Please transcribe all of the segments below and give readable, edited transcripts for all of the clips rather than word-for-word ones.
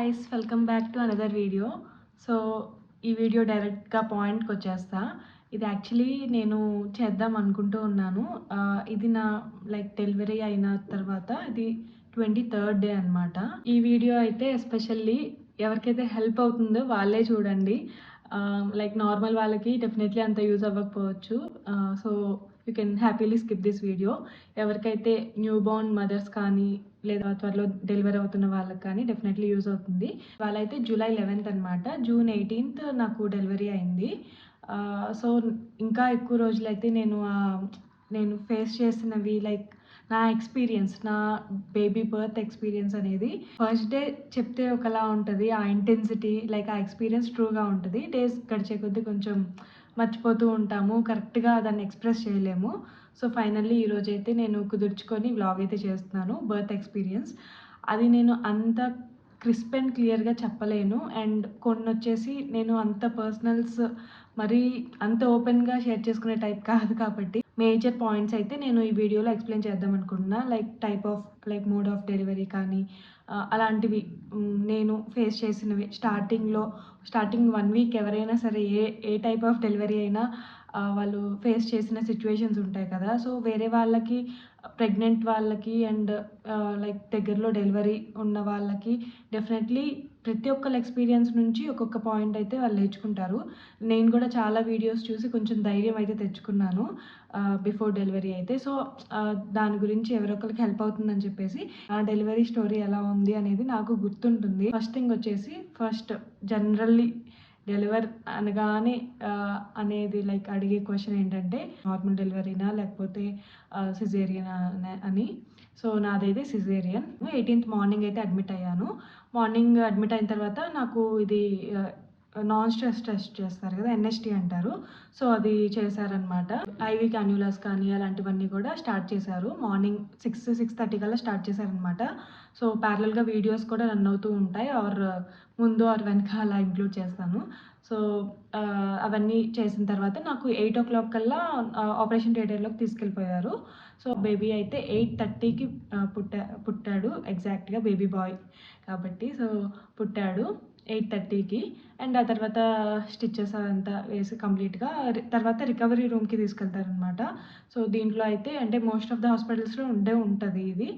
Guys welcome back to another video. So ఈ video డైరెక్ట్గా పాయింట్కి వచ్చేస్తా. ఇది యాక్చువల్లీ నేను చేద్దాం అనుకుంటూ ఉన్నాను. ఇది నా డెలివరీ అయిన తర్వాత ఇది 23rd డే అనమాట. ఈ వీడియో అయితే ఎస్పెషల్లీ ఎవరికైతే హెల్ప్ అవుతుందో వాళ్ళే చూడండి. నార్మల్ వాళ్ళకి డెఫినెట్లీ అంత యూజ్ అవ్వకపోవచ్చు. So you can happily skip this video. ఎవరికైతే న్యూ బోర్న్ మదర్స్ కానీ లేదా త్వరలో డెలివరీ అవుతున్న వాళ్ళకి కానీ డెఫినెట్లీ యూజ్ అవుతుంది. వాళ్ళైతే జూలై 11th అనమాట. జూన్ 18th నాకు డెలివరీ అయింది. సో ఇంకా ఎక్కువ రోజులైతే నేను ఫేస్ చేసినవి నా ఎక్స్పీరియన్స్, నా బేబీ బర్త్ ఎక్స్పీరియన్స్ అనేది ఫస్ట్ డే చెప్తే ఒకలా ఉంటుంది. ఆ ఇంటెన్సిటీ ఆ ఎక్స్పీరియన్స్ ట్రూగా ఉంటుంది. డేస్ గడిచే కొద్దీ కొంచెం మర్చిపోతూ ఉంటాము, కరెక్ట్గా దాన్ని ఎక్స్ప్రెస్ చేయలేము. సో ఫైనల్లీ ఈరోజైతే నేను కుదుర్చుకొని వ్లాగ్ అయితే చేస్తున్నాను బర్త్ ఎక్స్పీరియన్స్. అది నేను అంత క్రిస్ప్ అండ్ క్లియర్గా చెప్పలేను. అండ్ కొన్ని వచ్చేసి నేను అంత పర్సనల్స్ మరీ అంత ఓపెన్గా షేర్ చేసుకునే టైప్ కాదు కాబట్టి మేజర్ పాయింట్స్ అయితే నేను ఈ వీడియోలో ఎక్స్ప్లెయిన్ చేద్దాం అనుకుంటున్నా. Type of mode of delivery కానీ అలాంటివి నేను ఫేస్ చేసినవి. స్టార్టింగ్ 1 వీక్ ఎవరైనా సరే ఏ టైప్ ఆఫ్ డెలివరీ అయినా వాళ్ళు ఫేస్ చేసిన సిచ్యువేషన్స్ ఉంటాయి కదా. సో వేరే వాళ్ళకి, ప్రెగ్నెంట్ వాళ్ళకి అండ్ దగ్గరలో డెలివరీ ఉన్న వాళ్ళకి డెఫినెట్లీ ప్రతి ఒక్కళ్ళ ఎక్స్పీరియన్స్ నుంచి ఒక్కొక్క పాయింట్ అయితే వాళ్ళు నేర్చుకుంటారు. నేను కూడా చాలా వీడియోస్ చూసి కొంచెం ధైర్యం అయితే తెచ్చుకున్నాను బిఫోర్ డెలివరీ అయితే. సో దాని గురించి ఎవరొకరికి హెల్ప్ అవుతుందని చెప్పేసి ఆ డెలివరీ స్టోరీ ఎలా ఉంది అనేది నాకు గుర్తుంటుంది. ఫస్ట్ థింగ్ వచ్చేసి జనరల్లీ డెలివర్ అనగానే అనేది అడిగే క్వశ్చన్ ఏంటంటే నార్మల్ డెలివరీనా లేకపోతే సిజేరియనా అని. సో నాదైతే సిజేరియన్. 18th మార్నింగ్ అయితే అడ్మిట్ అయ్యాను. మార్నింగ్ అడ్మిట్ అయిన తర్వాత నాకు ఇది నాన్ స్ట్రెస్ టెస్ట్ చేస్తారు కదా, ఎన్ఎస్టీ అంటారు. సో అది చేశారనమాట. ఐవి క్యాన్యులాస్ కానీ అలాంటివన్నీ కూడా స్టార్ట్ చేశారు. మార్నింగ్ 6-6:30 కల్లా స్టార్ట్ చేశారనమాట. సో ప్యారలల్గా వీడియోస్ కూడా రన్ అవుతూ ఉంటాయి, ముందు వెనక అలా ఇంక్లూడ్ చేస్తాను. సో అవన్నీ చేసిన తర్వాత నాకు 8 o'clock కల్లా ఆపరేషన్ థియేటర్లోకి తీసుకెళ్ళిపోయారు. సో బేబీ అయితే 8:30కి పుట్టాడు ఎగ్జాక్ట్గా, బేబీ బాయ్ కాబట్టి. సో పుట్టాడు 8:30కి. అండ్ ఆ తర్వాత స్టిచ్చెస్ అదంతా వేసి కంప్లీట్గా తర్వాత రికవరీ రూమ్కి తీసుకెళ్తారనమాట. సో దీంట్లో అయితే అంటే మోస్ట్ ఆఫ్ ద హాస్పిటల్స్లో ఉంటుంది ఇది.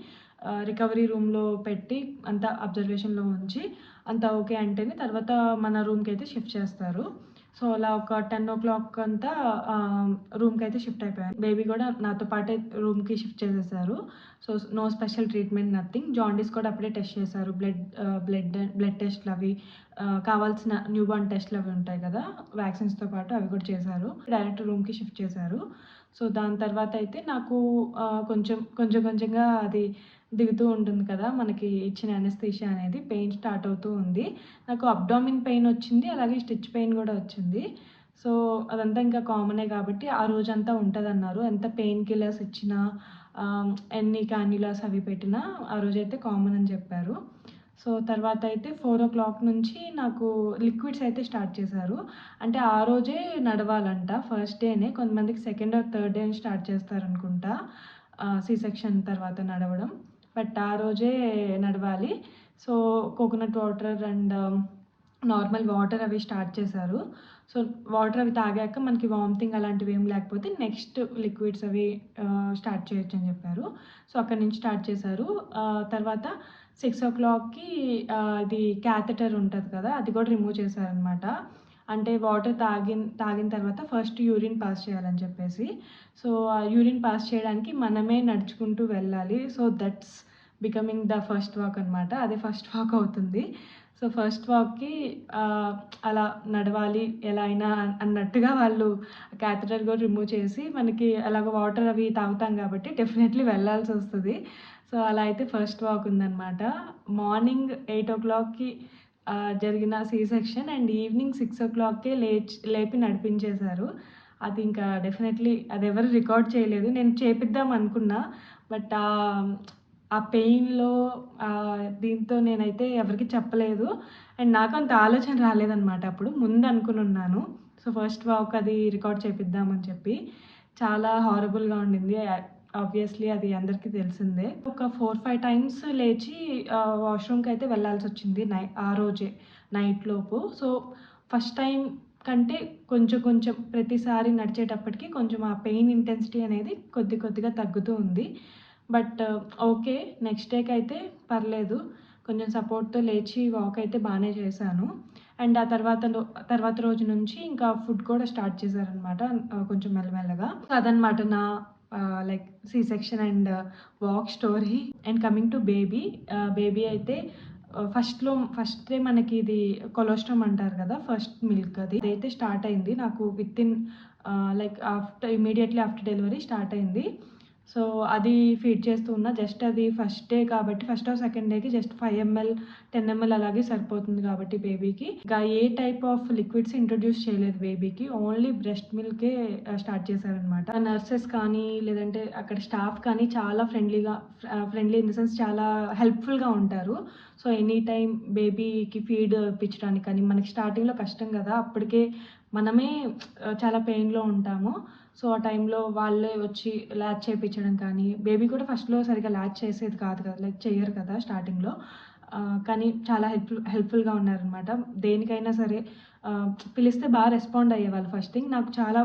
రికవరీ రూమ్లో పెట్టి అంతా అబ్జర్వేషన్లో ఉంచి అంతా ఓకే అంటేనే తర్వాత మన రూమ్కి అయితే షిఫ్ట్ చేస్తారు. సో అలా ఒక 10 o'clock అంతా రూమ్కి అయితే షిఫ్ట్ అయిపోయాను. బేబీ కూడా నాతో పాటే రూమ్కి షిఫ్ట్ చేసేసారు. So no special treatment, nothing. Jaundice కూడా అప్పుడే టెస్ట్ చేశారు. బ్లడ్ టెస్ట్లు అవి కావాల్సిన న్యూబార్న్ టెస్ట్లు అవి ఉంటాయి కదా, వ్యాక్సిన్స్తో పాటు అవి కూడా చేశారు. డైరెక్ట్ రూమ్కి షిఫ్ట్ చేశారు. సో దాని తర్వాత అయితే నాకు కొంచెంగా అది దిగుతూ ఉంటుంది కదా మనకి ఇచ్చిన అనెస్థీషియా అనేది. పెయిన్ స్టార్ట్ అవుతూ ఉంది. నాకు అబ్డామిన్ పెయిన్ వచ్చింది, అలాగే స్టిచ్ పెయిన్ కూడా వచ్చింది. సో అదంతా ఇంకా కామనే కాబట్టి ఆ రోజంతా ఉంటుందన్నారు. ఎంత పెయిన్ కిల్లర్స్ ఇచ్చినా ఎన్ని క్యాన్యులాస్ అవి పెట్టినా ఆ రోజైతే కామన్ అని చెప్పారు. సో తర్వాత అయితే 4 o'clock నుంచి నాకు లిక్విడ్స్ అయితే స్టార్ట్ చేశారు. అంటే ఆ రోజే నడవాలంట ఫస్ట్ డేనే. కొంతమందికి second or third day start చేస్తారనుకుంటా సి సెక్షన్ తర్వాత నడవడం. బట్ ఆ రోజే నడవాలి. So coconut water and normal water అవి స్టార్ట్ చేశారు. సో వాటర్ అవి తాగాక మనకి వామిటింగ్ అలాంటివి ఏం లేకపోతే నెక్స్ట్ లిక్విడ్స్ అవి స్టార్ట్ చేయొచ్చు అని చెప్పారు. సో అక్కడి నుంచి స్టార్ట్ చేశారు. తర్వాత 6 o'clockకి ఇది క్యాథెటర్ ఉంటుంది కదా, అది కూడా రిమూవ్ చేశారనమాట. అంటే వాటర్ తాగిన తర్వాత ఫస్ట్ యూరిన్ పాస్ చేయాలని చెప్పేసి. సో ఆ యూరిన్ పాస్ చేయడానికి మనమే నడుచుకుంటూ వెళ్ళాలి. So that's becoming the first walk అనమాట. అదే ఫస్ట్ వాక్ అవుతుంది. సో ఫస్ట్ వాక్కి అలా నడవాలి ఎలా అయినా అన్నట్టుగా వాళ్ళు క్యాథెటర్ కూడా రిమూవ్ చేసి మనకి అలాగ వాటర్ అవి తాగుతాం కాబట్టి డెఫినెట్లీ వెళ్ళాల్సి వస్తుంది. సో అలా అయితే ఫస్ట్ వాక్ ఉందన్నమాట. మార్నింగ్ 8 o'clockకి జరిగిన సి సెక్షన్ అండ్ ఈవినింగ్ 6 o'clockకే లేపి నడిపించేశారు. అది ఇంకా డెఫినెట్లీ అది ఎవరు రికార్డ్ చేయలేదు. నేను చేపిద్దాం అనుకున్నా, బట్ ఆ పెయిన్లో దీంతో నేనైతే ఎవరికి చెప్పలేదు. అండ్ నాకు అంత ఆలోచన రాలేదన్నమాట అప్పుడు. ముందు అనుకుని ఉన్నాను సో ఫస్ట్ వాక్ అది రికార్డ్ చేపిద్దామని చెప్పి. చాలా హారబుల్గా ఉండింది. ఆబ్వియస్లీ అది అందరికీ తెలిసిందే. ఒక 4, 5 టైమ్స్ లేచి వాష్‌రూమ్‌కైతే వెళ్ళాల్సొచ్చింది ఆ రోజే నైట్ లోపు. సో, ఫస్ట్ టైమ్ కంటే కొంచెం కొంచెం ప్రతిసారి నడిచేటప్పటికి కొంచెం ఆ పెయిన్ ఇంటెన్సిటీ అనేది కొద్దిగా తగ్గుతూ ఉంది. But okay. నెక్స్ట్ డేకైతే పర్లేదు. కొంచెం సపోర్ట్‌తో లేచి వాక్ అయితే బానే చేశాను. అండ్ ఆ తర్వాత రోజు నుంచి ఇంకా ఫుడ్ కూడా స్టార్ట్ చేశారనమాట. కొంచెం మెల్లమెల్లగా. సో, అదనమాట నా like C section and walk story. And coming to baby. Baby అయితే ఫస్ట్ డే మనకి ఇది కొలోస్ట్రమ్ అంటారు కదా! ఫస్ట్ మిల్క్ అది. అదైతే స్టార్ట్ అయింది. నాకు within like immediately after delivery start అయింది. సో, అది ఫీడ్ చేస్తూ ఉన్నా. జస్ట్ అది ఫస్ట్ డే కాబట్టి ఫస్ట్ ఆర్ సెకండ్ డేకి జస్ట్ 5 ఎంఎల్, 10 ఎంఎల్ అలాగే సరిపోతుంది కాబట్టి బేబీకి. ఇంకా ఏ టైప్ ఆఫ్ లిక్విడ్స్ ఇంట్రొడ్యూస్ చేయలేదు బేబీకి. ఓన్లీ బ్రెస్ట్ మిల్కే స్టార్ట్ చేశారనమాట. నర్సెస్ కానీ లేదంటే అక్కడ స్టాఫ్ కానీ చాలా ఫ్రెండ్లీ ఇన్ ద సెన్స్ చాలా హెల్ప్‌ఫుల్‌గా ఉంటారు. సో, ఎనీ టైమ్ బేబీకి ఫీడ్ ఇప్పించడానికి కానీ మనకి స్టార్టింగ్‌లో కష్టం కదా! అప్పటికే మనమే చాలా పెయిన్‌లో ఉంటాము. సో, ఆ టైంలో వాళ్ళే వచ్చి లాచ్ చేపించడం కానీ, బేబీ కూడా ఫస్ట్‌లో సరిగ్గా లాచ్ చేసేది కాదు కదా! లైక్ చెయ్యరు కదా స్టార్టింగ్‌లో. కానీ చాలా హెల్ప్‌ఫుల్‌గా ఉన్నారనమాట. దేనికైనా సరే పిలిస్తే రెస్పాండ్ అయ్యేవాళ్ళు ఫస్ట్ థింగ్. నాకు చాలా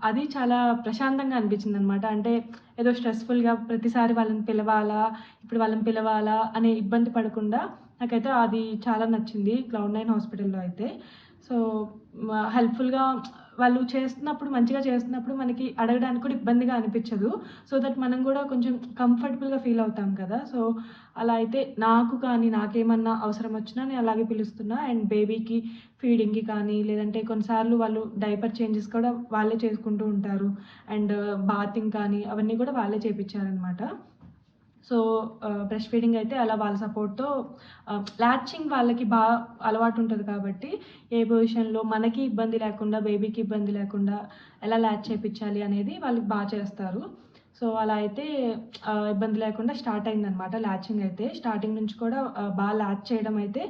అది చాలా ప్రశాంతంగా అనిపించిందనమాట. అంటే ఏదో స్ట్రెస్‌ఫుల్‌గా ప్రతిసారి ఇప్పుడు వాళ్ళని పిలవాలా అనే ఇబ్బంది పడకుండా నాకైతే అది చాలా నచ్చింది క్లౌడ్9 హాస్పిటల్‌లో అయితే. సో, హెల్ప్‌ఫుల్‌గా వాళ్ళు మంచిగా చేస్తున్నప్పుడు మనకి అడగడానికి కూడా ఇబ్బందిగా అనిపించదు. సో దట్ మనం కూడా కొంచెం కంఫర్టబుల్‌గా ఫీల్ అవుతాం కదా! సో, అలా అయితే నాకు కానీ, నాకేమన్నా అవసరం వచ్చినా నేను అలాగే పిలుస్తున్నా. అండ్ బేబీకి ఫీడింగ్‌కి కానీ, లేదంటే కొన్నిసార్లు వాళ్ళు డైపర్ చేంజెస్ కూడా వాళ్ళే చేసుకుంటూ ఉంటారు. అండ్ బాతింగ్ కానీ అవన్నీ కూడా వాళ్ళే చేపిచ్చారనమాట. సో, బ్రెస్ట్ ఫీడింగ్ అయితే అలా వాళ్ళ సపోర్ట్‌తో లాచింగ్ వాళ్ళకి అలవాటుంటది కాబట్టి, ఏ పొజిషన్‌లో మనకి ఇబ్బంది లేకుండా, బేబీకి ఇబ్బంది లేకుండా ఎలా లాచ్ చేపిచ్చాలి అనేది వాళ్ళు చేస్తారు. సో, అలా అయితే ఇబ్బంది లేకుండా స్టార్ట్ అయిందనమాట లాచింగ్ అయితే. స్టార్టింగ్ నుంచి కూడా లాచ్ చేయడం అయితే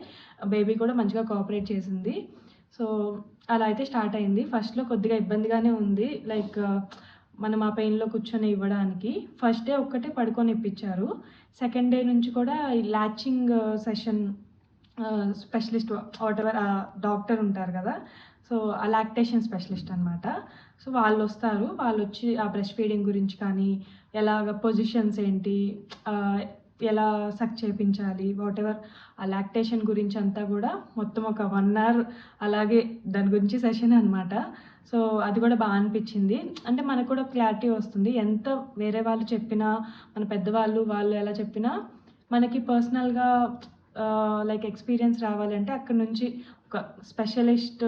బేబీ కూడా మంచిగా కోఆపరేట్ చేసింది. సో, అలా అయితే స్టార్ట్ అయింది. ఫస్ట్‌లో కొద్దిగా ఇబ్బందిగానే ఉంది. లైక్ మనం ఆ పెయిన్‌లో కూర్చొని ఇవ్వడానికి. ఫస్ట్ డే ఒక్కటే పడుకోనిప్పిచ్చారు. సెకండ్ డే నుంచి కూడా ఈ latching session specialist whatever doctor ఉంటారు గదా! సో, ఆ లాక్టేషన్ స్పెషలిస్ట్ అనమాట. సో, వాళ్ళొస్తారు. వాళ్ళొచ్చి ఆ బ్రెస్ట్ ఫీడింగ్ గురించి కానీ, ఎలాగ పొజిషన్స్ ఏంటి, ఆహ్, ఎలా సక్ చేపించాలి, వాటెవర్ ఆ లాక్టేషన్ గురించి అంతా గూడా మొత్తం ఒక 1 అవర్ అలాగే దాని గురించి సెషన్ అనమాట. సో, అది కూడా అనిపిచ్చింది. అంటే మనకు కూడా క్లారిటీ వస్తుంది. ఎంత వేరే వాళ్ళు చెప్పినా, మన పెద్దవాళ్ళు వాళ్ళు ఎలా చెప్పినా, మనకి పర్సనల్‌గా లైక్ ఎక్స్‌పీరియన్స్ రావాలంటే అక్కడి నుంచి ఒక స్పెషలిస్ట్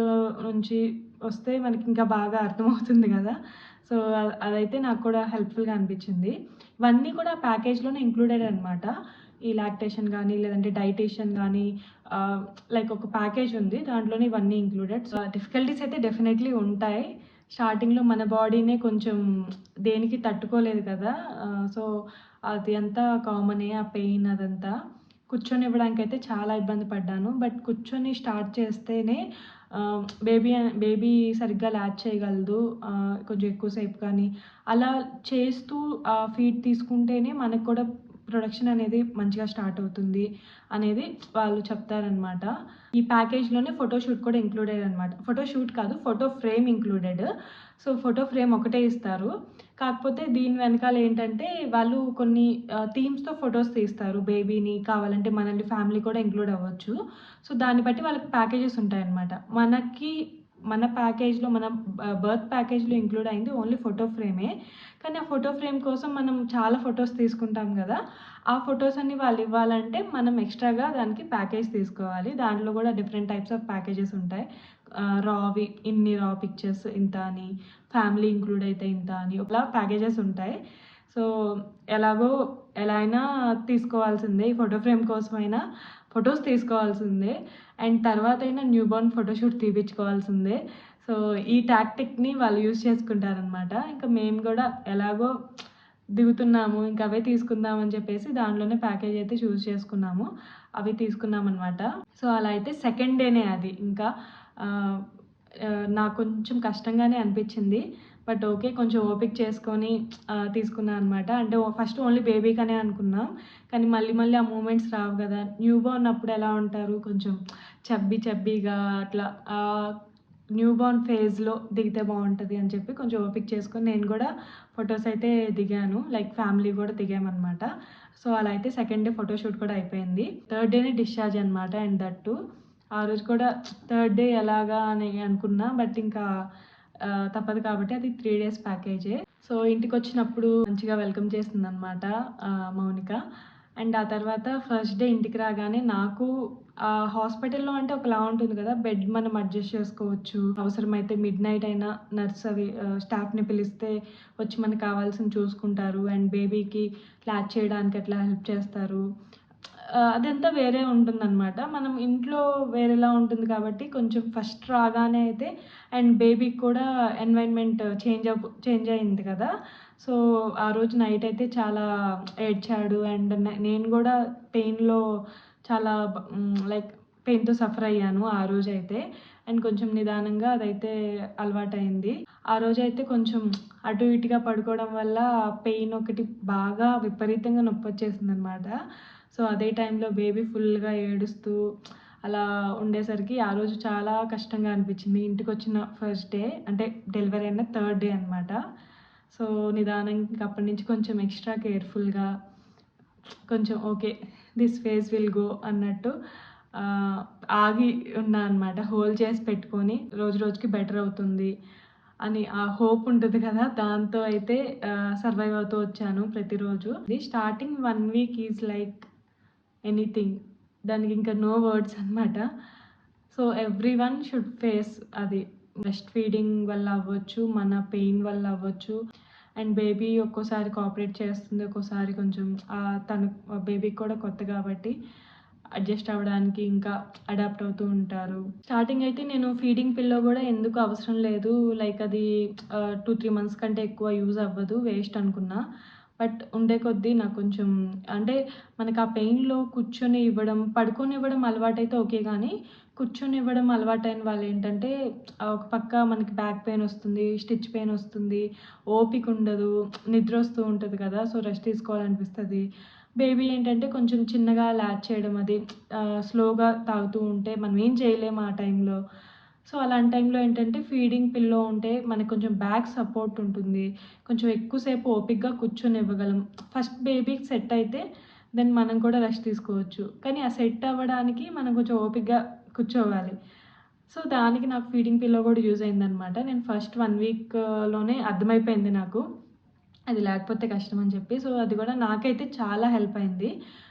నుంచి వస్తే మనకి ఇంకా బాగా అర్థమవుతుంది గదా! సో, అదైతే నాకు కూడా హెల్ప్‌ఫుల్‌గా అనిపిచ్చింది. ఇవన్నీ కూడా ప్యాకేజ్‌లోనే ఇంక్లూడెడ్ అనమాట. ఈ లాక్టేషన్ గానీ, లేదంటే డైటీషియన్ గానీ ఆహ్, లైక్ ఒక ప్యాకేజ్ ఉంది. దాంట్లోనే ఇవన్నీ ఇంక్లూడెడ్. సో, డిఫికల్టీస్ అయితే డెఫినెట్‌లీ ఉంటాయి. స్టార్టింగ్‌లో మన బాడీనే కొంచెం దేనికి తట్టుకోలేదు కదా! సో, అది అంతా కామనే ఆ పెయిన్ అదంతా. కూర్చొనివ్వడానికైతే చాలా ఇబ్బంది పడ్డాను. బట్ కూర్చొని స్టార్ట్ చేస్తేనే బేబీ సరిగ్గా లాచ్ చేయగలదు. కొంచెం ఎక్కువ సేపు కానీ, అలా చేస్తూ ఫీడ్ తీసుకుంటేనే మనకు కూడా ప్రొడక్షన్ అనేది మంచిగా స్టార్ట్ అవుతుంది అనేది వాళ్ళు చెప్తారనమాట. ఈ ప్యాకేజ్‌లోనే ఫోటో షూట్ కూడా ఇంక్లూడెడ్ అనమాట. ఫోటో షూట్ కాదు, photo frame included. So, photo frame ఒకటే ఇస్తారు. కాకపోతే దీని వెనకాల ఏంటంటే వాళ్ళు కొన్ని థీమ్స్‌తో ఫోటోస్ తీస్తారు. బేబీని కావాలంటే మనల్ని ఫ్యామిలీ కూడా ఇంక్లూడ్ అవ్వచ్చు. సో, దాన్ని బట్టి వాళ్ళకి ప్యాకేజెస్ ఉంటాయన్నమాట. మన ప్యాకేజ్‌లో బర్త్ ప్యాకేజ్‌లో ఇంక్లూడ్ అయింది ఓన్లీ ఫోటో ఫ్రేమే. కానీ ఆ ఫోటో ఫ్రేమ్ కోసం మనం చాలా ఫోటోస్ తీసుకుంటాం గదా! ఆ ఫోటోస్ అన్నీ వాళ్ళు ఇవ్వాలంటే మనం ఎక్స్‌ట్రాగా దానికి ప్యాకేజ్ తీసుకోవాలి. దాంట్లో గూడా డిఫరెంట్ టైప్స్ ఆఫ్ ప్యాకేజెస్ ఉంటాయి. ఇన్ని రా పిక్చర్స్ ఇంత అని, ఫ్యామిలీ ఇంక్లూడ్ అయితే ఇంత అని ఇలా ప్యాకేజెస్ ఉంటాయి. సో, ఎలా అయినా తీసుకోవాల్సిందే. ఈ ఫోటో ఫ్రేమ్ కోసమైనా ఫోటోస్ తీసుకోవాల్సిందే. అండ్ తర్వాతైనా న్యూబార్న్ ఫోటోషూట్ తీపిచ్చుకోవాల్సిందే. సో, ఈ టాక్టిక్‌ని వాళ్ళు యూజ్ చేసుకుంటారనమాట. ఇంకా మేము గూడా ఎలాగో దిగుతున్నాము. ఇంక అవే తీసుకుందాం అని చెప్పేసి దాంట్లోనే ప్యాకేజ్ అయితే చూజ్ చేసుకున్నాము. అవి తీసుకున్నామనమాట. సో, అలా అయితే సెకండ్ డేనే అది ఇంకా. ఆహ్, నాకు కొంచెం కష్టంగానే అనిపిచ్చింది. But okay. కొంచెం ఓపిక చేసుకొని తీసుకున్నా అనమాట. అంటే ఫస్ట్ ఓన్లీ బేబీకనే అనుకున్నాం. కానీ మళ్ళీ మళ్ళీ ఆ మూమెంట్స్ రావు గదా! న్యూ బోర్న్ అప్పుడు ఎలా ఉంటారు? కొంచెం చబ్బీగా అట్లా న్యూ బోర్న్ ఫేజ్‌లో దిగితే బావుంటది అని చెప్పి కొంచెం ఓపిక చేసుకొని నేను గూడా ఫోటోస్ అయితే దిగాను. లైక్ ఫ్యామిలీ గూడా దిగామనమాట. సో, అలా అయితే సెకండ్ డే ఫోటోషూట్ కూడా అయిపోయింది. థర్డ్ డేనే డిశ్చార్జ్ అనమాట. అండ్ దట్ టూ ఆ రోజు కూడా థర్డ్ డే ఎలాగా అని అనుకున్నా. బట్ ఇంకా తప్పదు కాబట్టి అది 3 డేస్ ప్యాకేజే. సో, ఇంటికొచ్చినప్పుడు మంచిగా వెల్కమ్ చేసిందనమాట మౌనిక. అండ్ ఆ తర్వాత ఫస్ట్ డే ఇంటికి రాగానే నాకు హాస్పిటల్‌లో అంటే ఒకలా ఉంటుంది కదా! బెడ్ మనం అడ్జస్ట్ చేసుకోవచ్చు. అవసరమైతే మిడ్‌నైట్ అయినా నర్స్ అవి స్టాఫ్‌ని పిలిస్తే వచ్చి మనకు కావాల్సింది చూసుకుంటారు. అండ్ బేబీకి క్లాచ్ చేయడానికి అట్లా హెల్ప్ చేస్తారు. అదంతా వేరే ఉంటుందనమాట. మనం ఇంట్లో వేరేలా ఉంటుంది కాబట్టి కొంచెం ఫస్ట్ రాగానే అయితే అండ్ బేబీకి కూడా ఎన్వైర్న్‌మెంట్ చేంజ్ అయింది కదా! సో, ఆ రోజు నైట్ అయితే చాలా ఏడ్చాడు. అండ్ నేను గూడా పెయిన్‌లో చాలా లైక్ పెయిన్‌తో సఫర్ అయ్యాను ఆ రోజైతే. అండ్ కొంచెం నిదానంగా అదైతే అలవాటయింది. ఆ రోజైతే కొంచెం అటు ఇటుగా పడుకోవడం వల్ల పెయిన్ ఒకటి బాగా విపరీతంగా నొప్పొచ్చేసిందనమాట. సో, అదే టైంలో బేబీ ఫుల్‌గా ఏడుస్తూ అలా ఉండేసరికి ఆ రోజు చాలా కష్టంగా అనిపించింది. ఇంటికొచ్చిన ఫస్ట్ డే అంటే డెలివరీ అయిన థర్డ్ డే అనమాట. సో, నిదానంగా ఇంక అప్పటి నుంచి కొంచెం ఎక్స్‌ట్రా కేర్‌ఫుల్‌గా కొంచెం okay. This phase will go అన్నట్టు ఆహ్, ఆగి ఉన్నా అనమాట. హోల్డ్ చేసి పెట్టుకొని రోజు రోజుకి బెటర్ అవుతుంది అని ఆ హోప్ ఉంటది కదా! దాంతో అయితే సర్వైవ్ అవుతూ వచ్చాను ప్రతిరోజు. Starting 1 week is like anything. దానికి ఇంకా నో వర్డ్స్ అనమాట. సో, ఎవ్రీవన్ షుడ్ ఫేస్ అది. బ్రెస్ట్ ఫీడింగ్ వల్ల అవ్వచ్చు, మన పెయిన్ వల్ల అవ్వచ్చు. అండ్ బేబీ ఒక్కోసారి కోఆపరేట్ చేస్తుంది. ఒక్కోసారి కొంచెం తను బేబీకి కూడా కొత్త కాబట్టి అడ్జస్ట్ అవ్వడానికి ఇంకా అడాప్ట్ అవుతూ ఉంటారు. స్టార్టింగ్ అయితే నేను ఫీడింగ్ పిల్లో గూడా ఎందుకు అవసరం లేదు. లైక్ అది 2, 3 మంత్స్ కంటే ఎక్కువ యూజ్ అవ్వదు. వేస్ట్ అనుకున్నా. బట్ ఉండే కొద్దీ నాకు కొంచెం అంటే మనకు ఆ పెయిన్‌లో కూర్చొని ఇవ్వడం, పడుకోనివ్వడం అలవాటైతే ఓకే గానీ, కూర్చొనివ్వడం అలవాటైన వాళ్ళేంటంటే ఒక పక్క మనకి బ్యాక్ పెయిన్ ఒస్తుంది, స్టిచ్ పెయిన్ ఒస్తుంది, ఓపిక ఉండదు, నిద్రొస్తూ ఉంటది కదా! So, rest తీసుకోవాలనిపిస్తది. బేబీ ఏంటంటే కొంచెం చిన్నగా లాచ్ చేయడం అది స్లోగా తాగుతూ ఉంటే మనం ఏం చేయలేము ఆ టైంలో. సో, అలాంటి టైంలో ఏంటంటే ఫీడింగ్ పిల్లో ఉంటే మనకు కొంచెం బ్యాక్ సపోర్ట్ ఉంటుంది. కొంచెం ఎక్కువ సేపు ఓపికగా కూర్చొనివ్వగలం. ఫస్ట్ బేబీకి సెట్ అయితే దెన్ మనం కూడా రెస్ట్ తీసుకోవచ్చు. కానీ ఆ సెట్ అవ్వడానికి మనం కొంచెం ఓపికగా కూర్చోవాలి. సో, దానికి నాకు ఫీడింగ్ పిల్లో కూడా యూజ్ అయిందనమాట. నేను ఫస్ట్ 1 వీక్‌లోనే అర్థమైపోయింది నాకు. అది లేకపోతే కష్టం అని చెప్పి. సో, అది కూడా నాకైతే చాలా హెల్ప్ అయింది.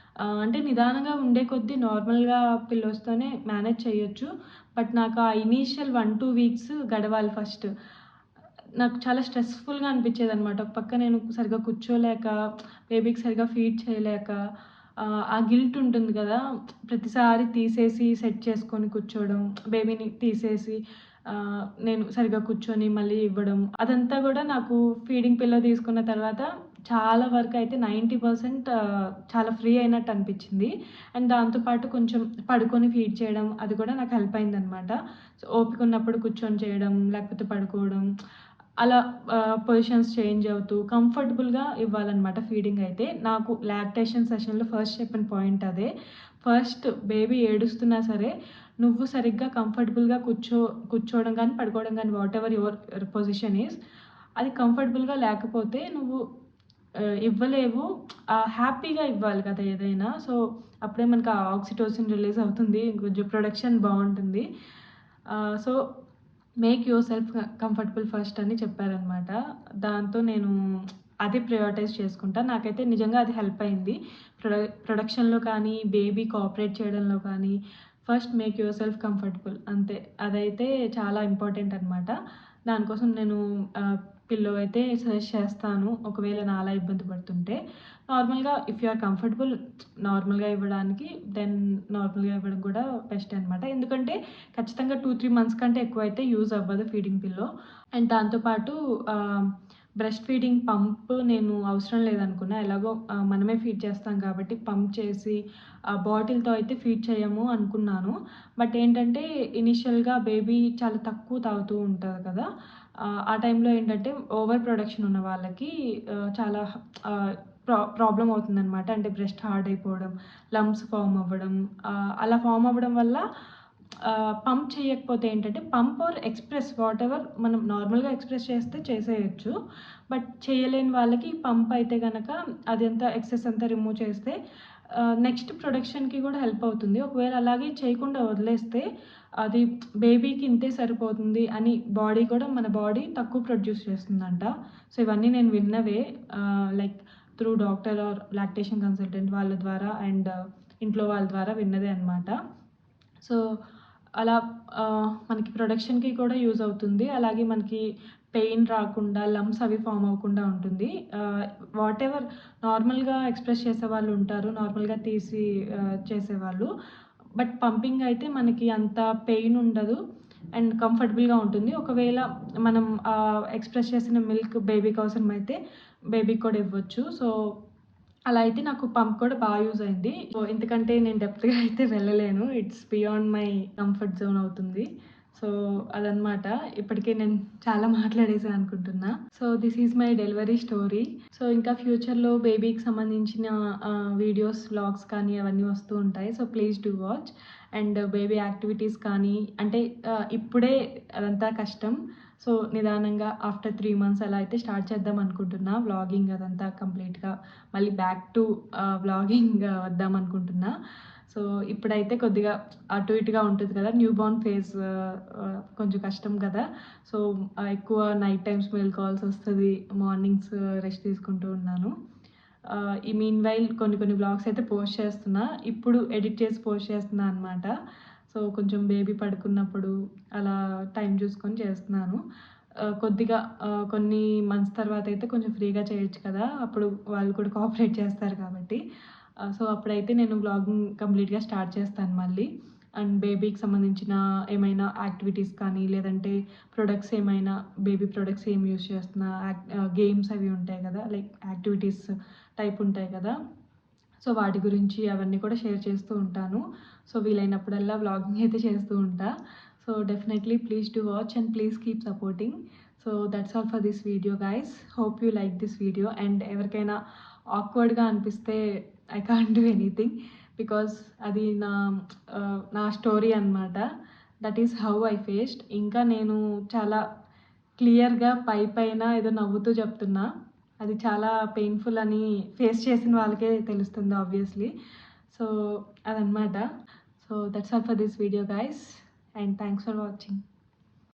అంటే నిదానంగా ఉండే కొద్దీ నార్మల్‌గా పిల్లోస్తోనే మేనేజ్ చేయొచ్చు. బట్ నాకు ఆ ఇనీషియల్ 1, 2 వీక్స్ గడవాలి ఫస్ట్. నాకు చాలా స్ట్రెస్‌ఫుల్‌గా అనిపిచ్చేదనమాట. ఒక పక్క నేను సరిగ్గా కూర్చోలేక, బేబీకి సరిగ్గా ఫీడ్ చేయలేక, ఆ గిల్ట్ ఉంటుంది గదా! ప్రతిసారి తీసేసి సెట్ చేసుకొని కూర్చోవడం, బేబీని తీసేసి నేను సరిగ్గా కూర్చొని మళ్ళీ ఇవ్వడం. అదంతా గూడా నాకు ఫీడింగ్ పిల్లో తీసుకున్న తర్వాత చాలా వరకయితే 90% చాలా ఫ్రీ అయినట్టు అనిపిచ్చింది. అండ్ దాంతో పాటు కొంచెం పడుకొని ఫీడ్ చేయడం అది కూడా నాకు హెల్ప్ అయిందనమాట. సో, ఓపిక ఉన్నప్పుడు కూర్చొని చేయడం, లేకపోతే పడుకోవడం అలా పొజిషన్స్ చేంజ్ అవుతూ కంఫర్టబుల్‌గా ఇవ్వాలనమాట ఫీడింగ్ అయితే. నాకు లాక్టేషన్ సెషన్‌లో ఫస్ట్ చెప్పిన పాయింట్ అదే. ఫస్ట్ బేబీ ఏడుస్తున్నా సరే, నువ్వు సరిగ్గా కంఫర్టబుల్‌గా కూర్చోవడం గానీ, పడుకోవడం గానీ వాటెవర్ యువర్ పొజిషన్ ఈస్ అది కంఫర్టబుల్‌గా లేకపోతే నువ్వు ఇవ్వలేవు. హ్యాపీగా ఇవ్వాలి కదా ఏదైనా. సో, అప్పుడే మనకు ఆ ఆక్సిటోసిన్ రిలీజ్ అవుతుంది. కొంచెం ప్రొడక్షన్ బావుంటుంది. So, make your self comfortable first అని చెప్పారనమాట. దాంతో నేను అది ప్రయారిటైజ్ చేసుకుంటా. నాకైతే నిజంగా అది హెల్ప్ అయింది. ప్రొడక్షన్‌లో కానీ, బేబీ కోఆపరేట్ చేయడంలో కానీ, first make your self comfortable అంతే. అదైతే చాలా ఇంపార్టెంట్ అనమాట. దానికోసం నేను పిల్లో అయితే సజెస్ట్ చేస్తాను. ఒకవేళ నాలా ఇబ్బంది పడుతుంటే. నార్మల్‌గా ఇఫ్ యూ ఆర్ కంఫర్టబుల్ నార్మల్‌గా ఇవ్వడానికి దెన్ నార్మల్‌గా ఇవ్వడం కూడా బెస్టే అనమాట. ఎందుకంటే ఖచ్చితంగా 2, 3 మంత్స్ కంటే ఎక్కువైతే యూజ్ అవ్వదు ఫీడింగ్ పిల్లో. అండ్ దాంతో పాటు బ్రెస్ట్ ఫీడింగ్ పంప్ నేను అవసరం లేదనుకున్నా. ఎలాగో మనమే ఫీడ్ చేస్తాం కాబట్టి పంప్ చేసి బాటిల్‌తో అయితే ఫీడ్ చేయము అనుకున్నాను. బట్ ఏంటంటే ఇనీషియల్‌గా బేబీ చాలా తక్కువ తాగుతూ ఉంటది కదా! ఆ టైంలో ఏంటంటే ఓవర్ ప్రొడక్షన్ ఉన్న వాళ్ళకి చాలా ప్రాబ్లమ్ అవుతుందనమాట. అంటే బ్రెస్ట్ హార్డ్ అయిపోవడం, లంప్స్ ఫార్మ్ అవ్వడం, అలా ఫార్మ్ అవ్వడం వల్ల పంప్ చేయకపోతే ఏంటంటే పంప్ ఆర్ ఎక్స్‌ప్రెస్ వాటెవర్ మనం నార్మల్‌గా ఎక్స్‌ప్రెస్ చేస్తే చేసేయొచ్చు. బట్ చేయలేని వాళ్ళకి పంప్ అయితే గనక అదంతా ఎక్సెస్ అంతా రిమూవ్ చేస్తే నెక్స్ట్ ప్రొడక్షన్‌కి కూడా హెల్ప్ అవుతుంది. ఒకవేళ అలాగే చేయకుండా వదిలేస్తే అది బేబీకి ఇంతే సరిపోతుంది అని బాడీ కూడా మన బాడీ తక్కువ ప్రొడ్యూస్ చేస్తుందంట. సో, ఇవన్నీ నేను విన్నవే. Like through doctor or lactation consultant వాళ్ళ ద్వారా అండ్ ఇంట్లో వాళ్ళ ద్వారా విన్నదే అనమాట. సో, అలా మనకి ప్రొడక్షన్‌కి కూడా యూజ్ అవుతుంది. అలాగే మనకి పెయిన్ రాకుండా, లంప్స్ అవి ఫార్మ్ అవ్వకుండా ఉంటుంది. వాటెవర్ నార్మల్‌గా ఎక్స్‌ప్రెస్ చేసేవాళ్ళు ఉంటారు. నార్మల్‌గా తీసి చేసేవాళ్ళు. బట్ పంపింగ్ అయితే మనకి అంత పెయిన్ ఉండదు అండ్ కంఫర్టబుల్‌గా ఉంటుంది. ఒకవేళ మనం ఎక్స్‌ప్రెస్ చేసిన మిల్క్ బేబీకి అవసరమైతే బేబీకి కూడా ఇవ్వచ్చు. సో, అలా అయితే నాకు పంప్ కూడా యూజ్ అయింది. సో, ఇంతకంటే నేను డెప్త్‌గా అయితే వెళ్ళలేను. It's beyond my comfort zone అవుతుంది. సో, అదనమాట. ఇప్పటికే నేను చాలా మాట్లాడేసా అనుకుంటున్నా. So, this is my delivery story. So, ఇంకా ఫ్యూచర్‌లో బేబీకి సంబంధించిన వీడియోస్, వ్లాగ్స్ కానీ అవన్నీ వస్తూ ఉంటాయి. So, please do watch. And baby activities కానీ అంటే ఇప్పుడే అదంతా కష్టం. సో, నిదానంగా ఆఫ్టర్ 3 మంత్స్ అలా అయితే స్టార్ట్ చేద్దాం అనుకుంటున్నా. వ్లాగింగ్ అదంతా కంప్లీట్‌గా మళ్ళీ బ్యాక్ టు వ్లాగింగ్ వద్దాం అనుకుంటున్నా. సో, ఇప్పుడైతే కొద్దిగా అటు ఇటుగా ఉంటుంది కదా! న్యూ బోర్న్ ఫేజ్ కొంచెం కష్టం కదా! సో, ఎక్కువ నైట్ టైమ్స్ మేలుకోవాల్సొస్తది. మార్నింగ్స్ రెస్ట్ తీసుకుంటూ ఉన్నాను. ఈ మీన్‌వైల్ కొన్ని వ్లాగ్స్ అయితే పోస్ట్ చేస్తున్నా. ఇప్పుడు ఎడిట్ చేసి పోస్ట్ చేస్తున్నా అనమాట. సో, కొంచెం బేబీ పడుకున్నప్పుడు అలా టైం చూసుకొని చేస్తున్నాను. కొద్దిగా కొన్ని మంత్స్ తర్వాతయితే కొంచెం ఫ్రీగా చేయొచ్చు కదా! అప్పుడు వాళ్ళు కూడా కోఆపరేట్ చేస్తారు కాబట్టి. సో, అప్పుడైతే నేను వ్లాగింగ్ కంప్లీట్‌గా స్టార్ట్ చేస్తాను మళ్ళీ. అండ్ బేబీకి సంబంధించిన ఏమైనా యాక్టివిటీస్ కానీ, లేదంటే ప్రొడక్ట్స్ ఏమైనా బేబీ ప్రొడక్ట్స్ ఏం యూజ్ చేస్తున్నా, గేమ్స్ అవి ఉంటాయి కదా! లైక్ యాక్టివిటీస్ టైప్ ఉంటాయి కదా! సో, వాటి గురించి అవన్నీ కూడా షేర్ చేస్తూ ఉంటాను. సో, వీలైనప్పుడల్లా వ్లాగింగ్ అయితే చేస్తూ ఉంటా. So, definitely please do watch and please keep supporting. So, that's all for this video guys. Hope you like this video and ఎవరికైనా ఆక్వర్డ్‌గా అనిపిస్తే I can't do anything because అది నా స్టోరీ అనమాట. That is how I faced. ఇంకా నేను చాలా క్లియర్‌గా పైన ఏదో నవ్వుతూ చెప్తున్నా. అది చాలా పెయిన్‌ఫుల్ అని ఫేస్ చేసిన వాళ్ళకే తెలుస్తుంది ఆబ్వియస్‌లీ. సో, అదనమాట. So, that's all for this video guys and thanks for watching.